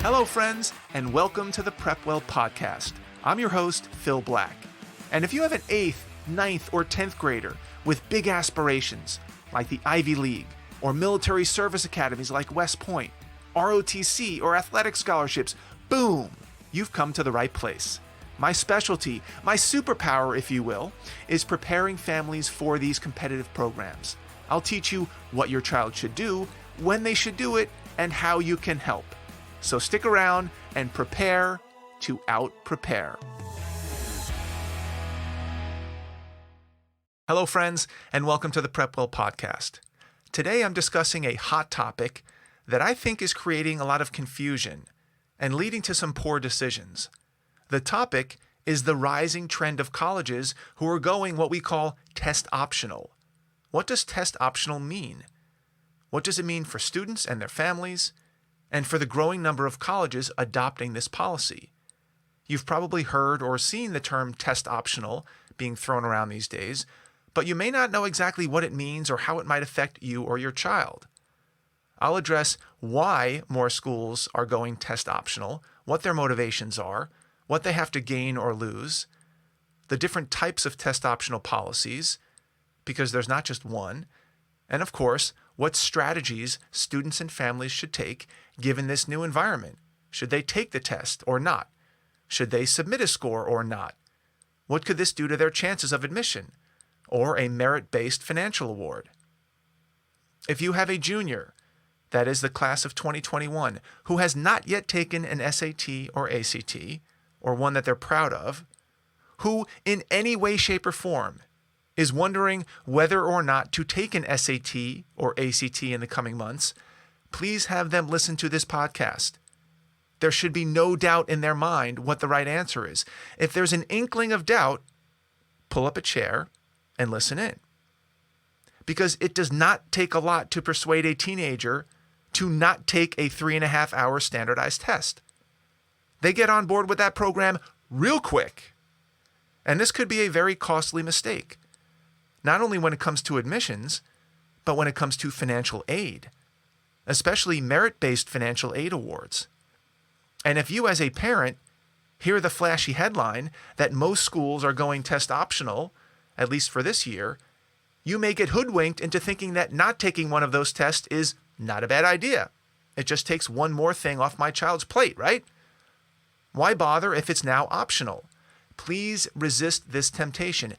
Hello, friends, and welcome to the Prepwell Podcast. I'm your host, Phil Black. And if you have an 8th, 9th, or 10th grader with big aspirations, like the Ivy League, or military service academies like West Point, ROTC, or athletic scholarships, boom, you've come to the right place. My specialty, my superpower, if you will, is preparing families for these competitive programs. I'll teach you what your child should do, when they should do it, and how you can help. So stick around and prepare to out-prepare. Hello, friends, and welcome to the Prepwell Podcast. Today I'm discussing a hot topic that I think is creating a lot of confusion and leading to some poor decisions. The topic is the rising trend of colleges who are going what we call test optional. What does test optional mean? What does it mean for students and their families, and for the growing number of colleges adopting this policy? You've probably heard or seen the term test optional being thrown around these days, but you may not know exactly what it means or how it might affect you or your child. I'll address why more schools are going test optional, what their motivations are, what they have to gain or lose, the different types of test optional policies, because there's not just one, and of course, what strategies students and families should take given this new environment. Should they take the test or not? Should they submit a score or not? What could this do to their chances of admission or a merit-based financial award? If you have a junior, that is the class of 2021, who has not yet taken an SAT or ACT, or one that they're proud of, who in any way, shape, or form is wondering whether or not to take an SAT or ACT in the coming months, please have them listen to this podcast. There should be no doubt in their mind what the right answer is. If there's an inkling of doubt, pull up a chair and listen in. Because it does not take a lot to persuade a teenager to not take a 3.5-hour standardized test. They get on board with that program real quick. And this could be a very costly mistake, not only when it comes to admissions, but when it comes to financial aid, especially merit-based financial aid awards. And if you as a parent hear the flashy headline that most schools are going test optional, at least for this year, you may get hoodwinked into thinking that not taking one of those tests is not a bad idea. It just takes one more thing off my child's plate, right? Why bother if it's now optional? Please resist this temptation.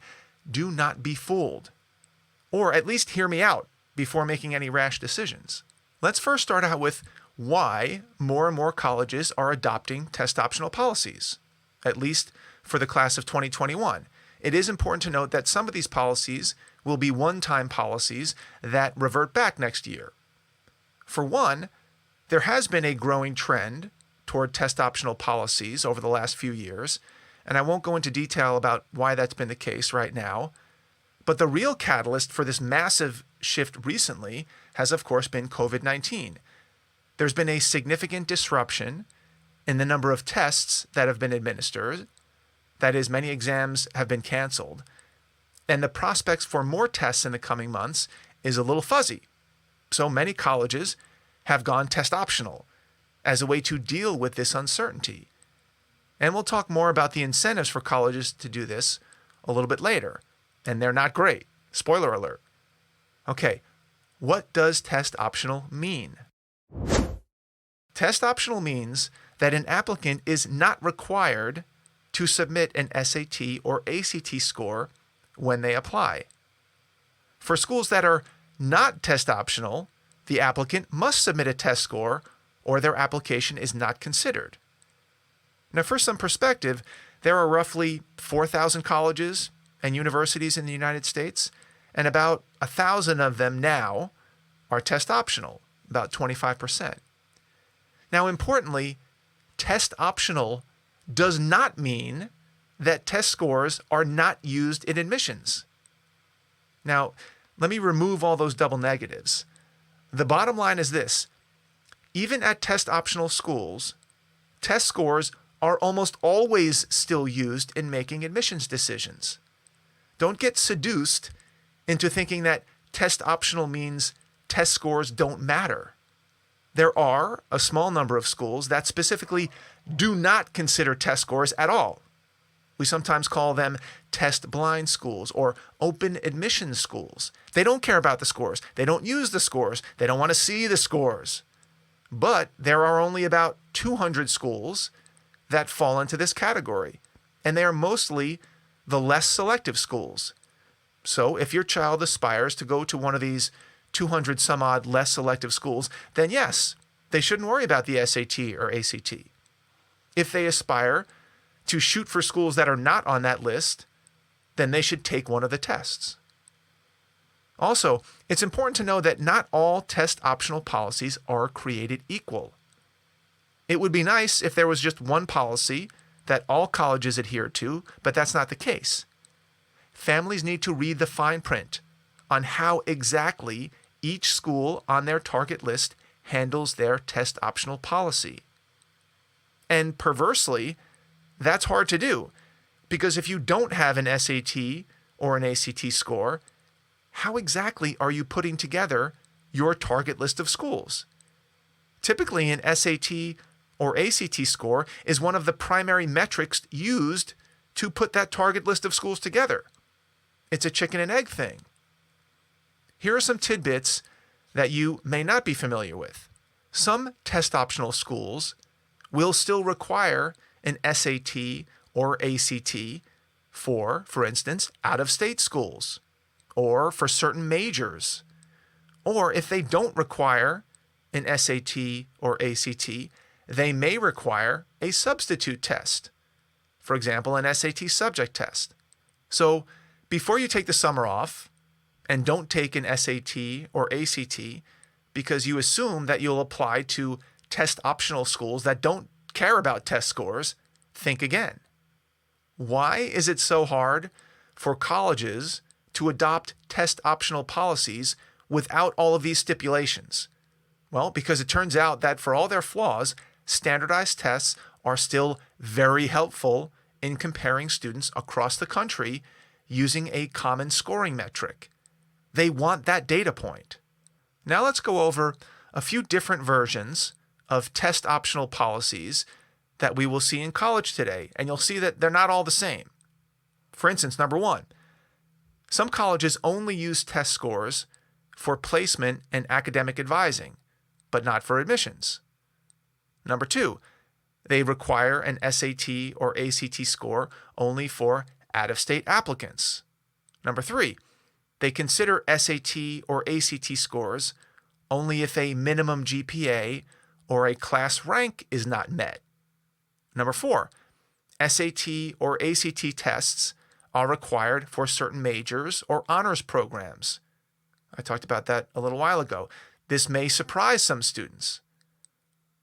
Do not be fooled. Or at least hear me out before making any rash decisions. Let's first start out with why more and more colleges are adopting test optional policies, at least for the class of 2021. It is important to note that some of these policies will be one-time policies that revert back next year. For one, there has been a growing trend toward test optional policies over the last few years, and I won't go into detail about why that's been the case right now. But the real catalyst for this massive shift recently has, of course, been COVID-19. There's been a significant disruption in the number of tests that have been administered. That is, many exams have been canceled. And the prospects for more tests in the coming months is a little fuzzy. So many colleges have gone test optional as a way to deal with this uncertainty. And we'll talk more about the incentives for colleges to do this a little bit later. And they're not great. Spoiler alert. Okay, what does test optional mean? Test optional means that an applicant is not required to submit an SAT or ACT score when they apply. For schools that are not test optional, the applicant must submit a test score or their application is not considered. Now, for some perspective, there are roughly 4,000 colleges and universities in the United States, and about 1,000 of them now are test optional, about 25%. Now, importantly, test optional does not mean that test scores are not used in admissions. Now, let me remove all those double negatives. The bottom line is this: even at test optional schools, test scores are almost always still used in making admissions decisions. Don't get seduced into thinking that test optional means test scores don't matter. There are a small number of schools that specifically do not consider test scores at all. We sometimes call them test-blind schools or open admission schools. They don't care about the scores. They don't use the scores. They don't want to see the scores. But there are only about 200 schools that fall into this category, and they are mostly the less selective schools. So if your child aspires to go to one of these 200 some odd less selective schools, then yes, they shouldn't worry about the SAT or ACT. If they aspire to shoot for schools that are not on that list, then they should take one of the tests. Also, it's important to know that not all test optional policies are created equal. It would be nice if there was just one policy that all colleges adhere to, but that's not the case. Families need to read the fine print on how exactly each school on their target list handles their test optional policy. And perversely, that's hard to do, because if you don't have an SAT or an ACT score, how exactly are you putting together your target list of schools? Typically, an SAT or ACT score is one of the primary metrics used to put that target list of schools together. It's a chicken and egg thing. Here are some tidbits that you may not be familiar with. Some test optional schools will still require an SAT or ACT for instance, out-of-state schools, or for certain majors. Or if they don't require an SAT or ACT, they may require a substitute test. For example, an SAT subject test. So before you take the summer off and don't take an SAT or ACT because you assume that you'll apply to test optional schools that don't care about test scores, think again. Why is it so hard for colleges to adopt test optional policies without all of these stipulations? Well, because it turns out that for all their flaws, standardized tests are still very helpful in comparing students across the country using a common scoring metric. They want that data point. Now let's go over a few different versions of test optional policies that we will see in college today, and you'll see that they're not all the same. For instance, number one, some colleges only use test scores for placement and academic advising, but not for admissions. Number two, they require an SAT or ACT score only for out-of-state applicants. Number three, they consider SAT or ACT scores only if a minimum GPA or a class rank is not met. Number four, SAT or ACT tests are required for certain majors or honors programs. I talked about that a little while ago. This may surprise some students.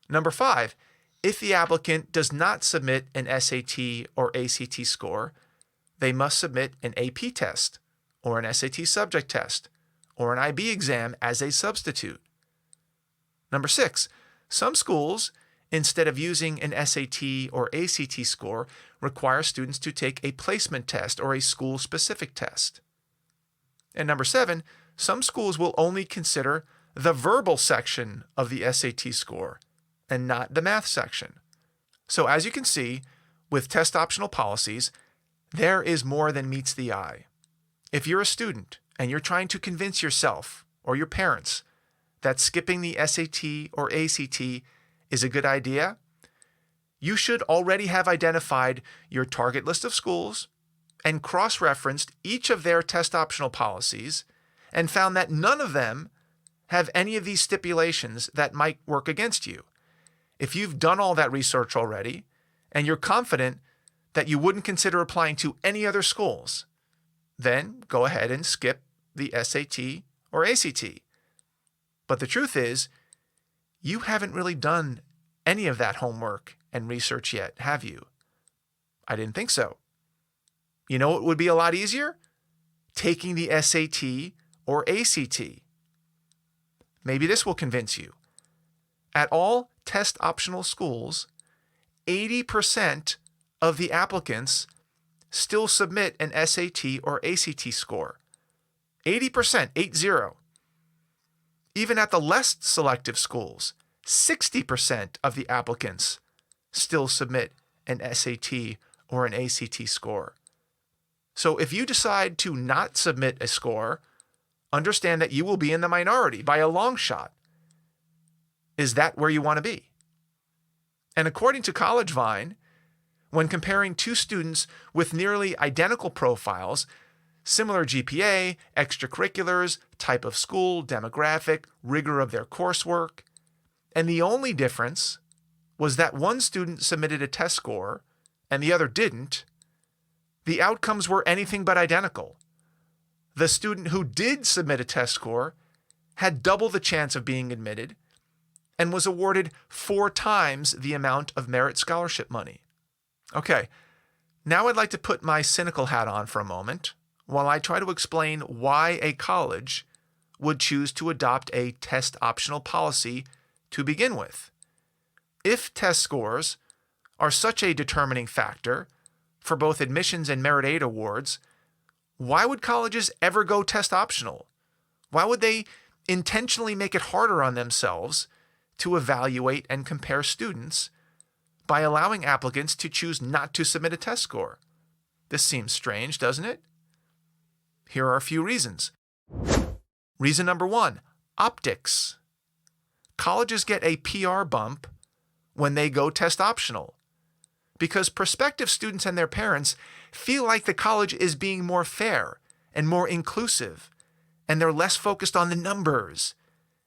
Number five, if the applicant does not submit an SAT or ACT score, they must submit an AP test or an SAT subject test or an IB exam as a substitute. Number six, some schools, instead of using an SAT or ACT score, require students to take a placement test or a school-specific test. And number seven, some schools will only consider the verbal section of the SAT score and not the math section. So as you can see, with test optional policies, there is more than meets the eye. If you're a student and you're trying to convince yourself or your parents that skipping the SAT or ACT is a good idea, you should already have identified your target list of schools and cross-referenced each of their test optional policies and found that none of them have any of these stipulations that might work against you. If you've done all that research already and you're confident that you wouldn't consider applying to any other schools, then go ahead and skip the SAT or ACT. But the truth is, you haven't really done any of that homework and research yet, have you? I didn't think so. You know what would be a lot easier? Taking the SAT or ACT. Maybe this will convince you. At all test optional schools, 80% of the applicants still submit an SAT or ACT score. 80%, 80. Even at the less selective schools, 60% of the applicants still submit an SAT or an ACT score. So if you decide to not submit a score, understand that you will be in the minority by a long shot. Is that where you want to be? And according to CollegeVine, when comparing two students with nearly identical profiles, similar GPA, extracurriculars, type of school, demographic, rigor of their coursework, and the only difference was that one student submitted a test score and the other didn't, the outcomes were anything but identical. The student who did submit a test score had double the chance of being admitted and was awarded 4 times the amount of merit scholarship money. Okay, now I'd like to put my cynical hat on for a moment while I try to explain why a college would choose to adopt a test optional policy to begin with. If test scores are such a determining factor for both admissions and merit aid awards, why would colleges ever go test optional? Why would they intentionally make it harder on themselves to evaluate and compare students by allowing applicants to choose not to submit a test score? This seems strange, doesn't it? Here are a few reasons. Reason number 1, optics. Colleges get a PR bump when they go test optional because prospective students and their parents feel like the college is being more fair and more inclusive, and they're less focused on the numbers,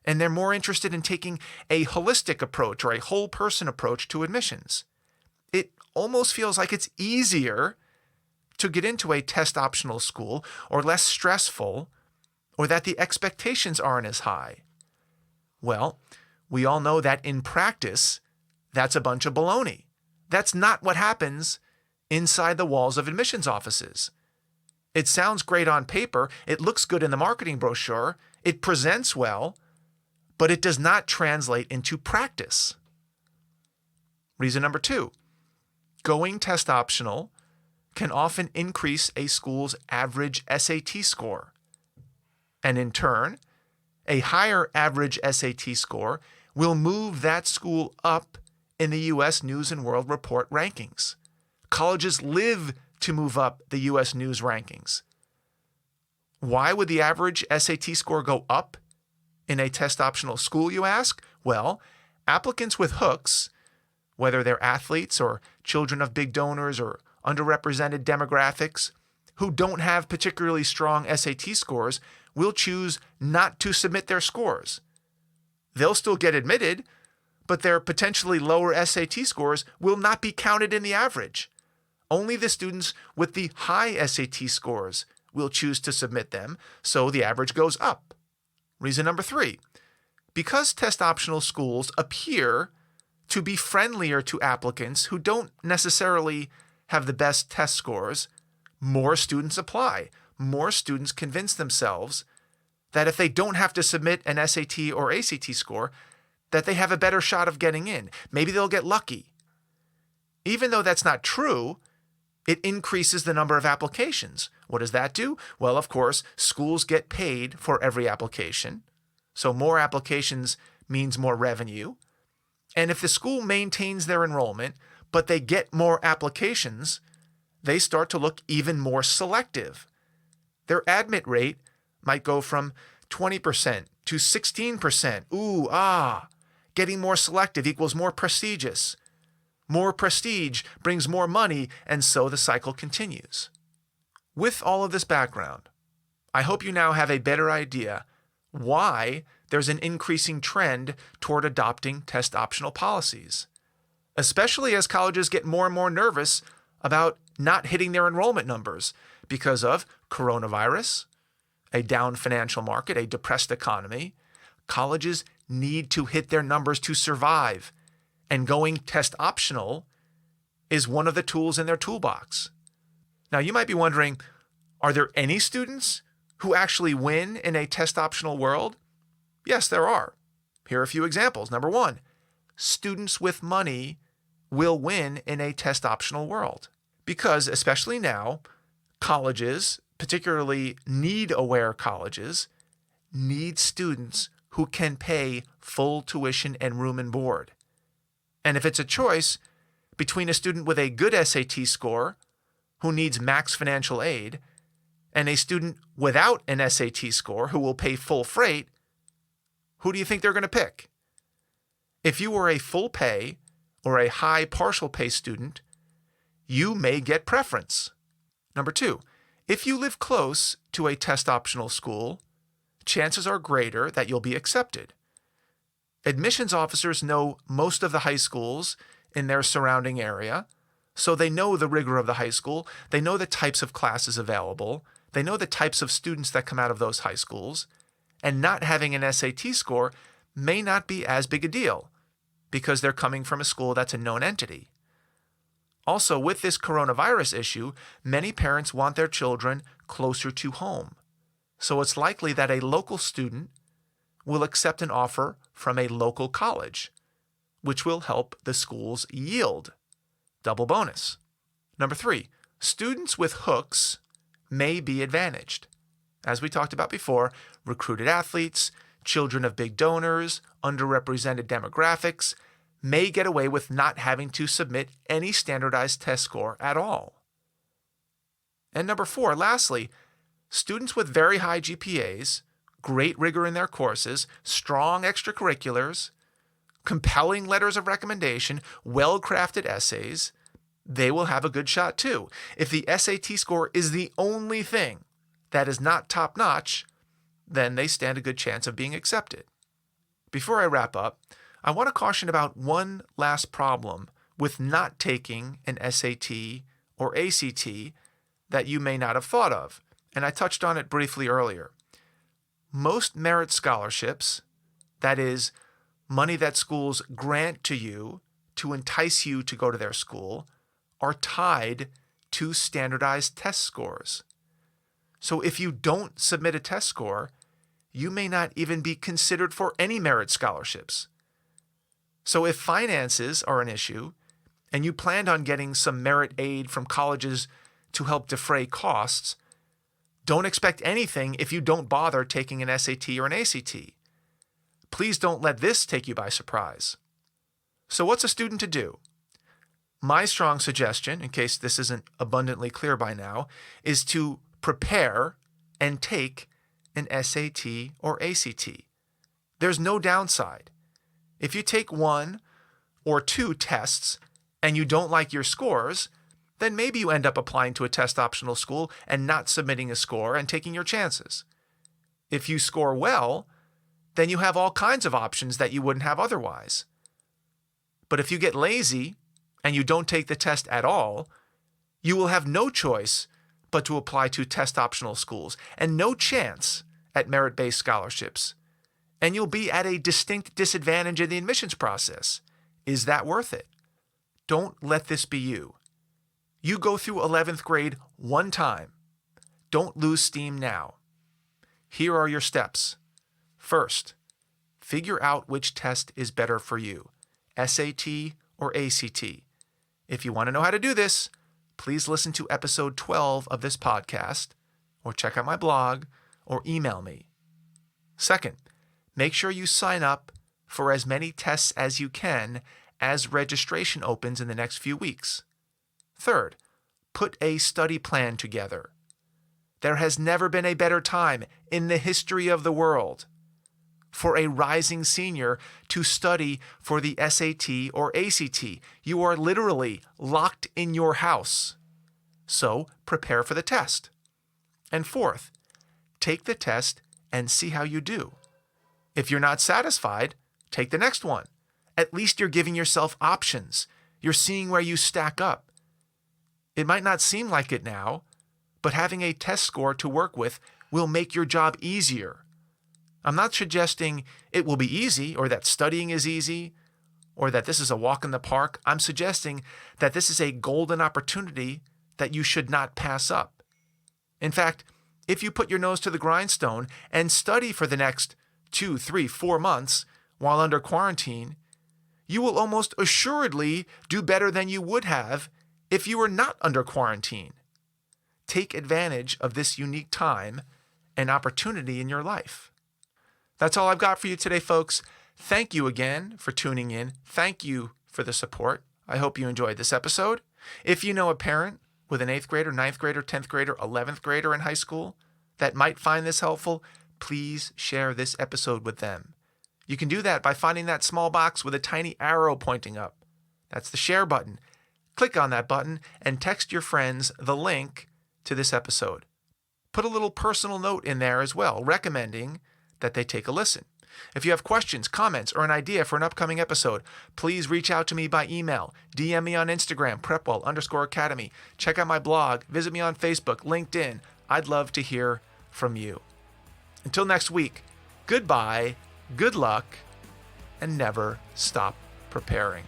and they're more interested in taking a holistic approach or a whole person approach to admissions. It almost feels like it's easier to get into a test optional school or less stressful, or that the expectations aren't as high. Well, we all know that in practice, that's a bunch of baloney. That's not what happens inside the walls of admissions offices. It sounds great on paper, it looks good in the marketing brochure, it presents well, but it does not translate into practice. Reason number 2, going test optional can often increase a school's average SAT score. And in turn, a higher average SAT score will move that school up in the U.S. News & World Report rankings. Colleges live to move up the U.S. News rankings. Why would the average SAT score go up in a test optional school, you ask? Well, applicants with hooks, whether they're athletes or children of big donors or underrepresented demographics, who don't have particularly strong SAT scores, will choose not to submit their scores. They'll still get admitted, but their potentially lower SAT scores will not be counted in the average. Only the students with the high SAT scores will choose to submit them, so the average goes up. Reason number 3, because test optional schools appear to be friendlier to applicants who don't necessarily have the best test scores, more students apply. More students convince themselves that if they don't have to submit an SAT or ACT score, that they have a better shot of getting in. Maybe they'll get lucky. Even though that's not true, it increases the number of applications. What does that do? Well, of course, schools get paid for every application. So more applications means more revenue. And if the school maintains their enrollment, but they get more applications, they start to look even more selective. Their admit rate might go from 20% to 16%. Getting more selective equals more prestigious. More prestige brings more money, and so the cycle continues. With all of this background, I hope you now have a better idea why there's an increasing trend toward adopting test optional policies, especially as colleges get more and more nervous about not hitting their enrollment numbers because of coronavirus, a down financial market, a depressed economy. Colleges need to hit their numbers to survive, and going test optional is one of the tools in their toolbox. Now, you might be wondering, are there any students who actually win in a test optional world? Yes, there are. Here are a few examples. Number 1, students with money will win in a test optional world because, especially now, colleges, particularly need-aware colleges, need students who can pay full tuition and room and board. And if it's a choice between a student with a good SAT score who needs max financial aid and a student without an SAT score who will pay full freight, who do you think they're going to pick? If you are a full pay or a high partial pay student, you may get preference. Number 2, if you live close to a test optional school, chances are greater that you'll be accepted. Admissions officers know most of the high schools in their surrounding area, so they know the rigor of the high school, they know the types of classes available, they know the types of students that come out of those high schools, and not having an SAT score may not be as big a deal because they're coming from a school that's a known entity. Also, with this coronavirus issue, many parents want their children closer to home. So it's likely that a local student will accept an offer from a local college, which will help the school's yield. Double bonus. Number 3, students with hooks may be advantaged. As we talked about before, recruited athletes, children of big donors, underrepresented demographics may get away with not having to submit any standardized test score at all. And number 4, lastly, students with very high GPAs, great rigor in their courses, strong extracurriculars, compelling letters of recommendation, well-crafted essays, they will have a good shot too. If the SAT score is the only thing that is not top-notch, then they stand a good chance of being accepted. Before I wrap up, I want to caution about one last problem with not taking an SAT or ACT that you may not have thought of, and I touched on it briefly earlier. Most merit scholarships, that is, money that schools grant to you to entice you to go to their school, are tied to standardized test scores. So if you don't submit a test score, you may not even be considered for any merit scholarships. So if finances are an issue, and you planned on getting some merit aid from colleges to help defray costs, don't expect anything if you don't bother taking an SAT or an ACT. Please don't let this take you by surprise. So what's a student to do? My strong suggestion, in case this isn't abundantly clear by now, is to prepare and take an SAT or ACT. There's no downside. If you take 1 or 2 tests and you don't like your scores, then maybe you end up applying to a test optional school and not submitting a score and taking your chances. If you score well, then you have all kinds of options that you wouldn't have otherwise. But if you get lazy and you don't take the test at all, you will have no choice but to apply to test optional schools and no chance at merit-based scholarships. And you'll be at a distinct disadvantage in the admissions process. Is that worth it? Don't let this be you. You go through 11th grade one time. Don't lose steam now. Here are your steps. First, figure out which test is better for you, SAT or ACT. If you want to know how to do this, please listen to episode 12 of this podcast, or check out my blog, or email me. Second, make sure you sign up for as many tests as you can as registration opens in the next few weeks. Third, put a study plan together. There has never been a better time in the history of the world for a rising senior to study for the SAT or ACT. You are literally locked in your house. So prepare for the test. And fourth, take the test and see how you do. If you're not satisfied, take the next one. At least you're giving yourself options. You're seeing where you stack up. It might not seem like it now, but having a test score to work with will make your job easier. I'm not suggesting it will be easy or that studying is easy or that this is a walk in the park. I'm suggesting that this is a golden opportunity that you should not pass up. In fact, if you put your nose to the grindstone and study for the next 2, 3, 4 months while under quarantine, you will almost assuredly do better than you would have if you were not under quarantine. Take advantage of this unique time and opportunity in your life. That's all I've got for you today, folks. Thank you again for tuning in. Thank you for the support. I hope you enjoyed this episode. If you know a parent with an 8th grader, 9th grader, 10th grader, 11th grader in high school that might find this helpful, please share this episode with them. You can do that by finding that small box with a tiny arrow pointing up. That's the share button. Click on that button and text your friends the link to this episode. Put a little personal note in there as well, recommending that they take a listen. If you have questions, comments, or an idea for an upcoming episode, please reach out to me by email, DM me on Instagram, prepwell_academy. Check out my blog, visit me on Facebook, LinkedIn. I'd love to hear from you. Until next week, goodbye, good luck, and never stop preparing.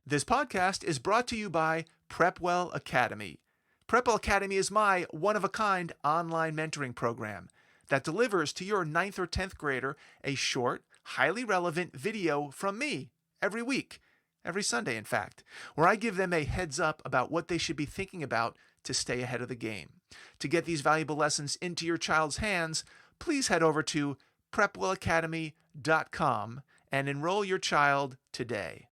This podcast is brought to you by Prepwell Academy. Prepwell Academy is my one-of-a-kind online mentoring program that delivers to your 9th or 10th grader a short, highly relevant video from me every week, every Sunday in fact, where I give them a heads up about what they should be thinking about to stay ahead of the game. To get these valuable lessons into your child's hands, please head over to prepwellacademy.com and enroll your child today.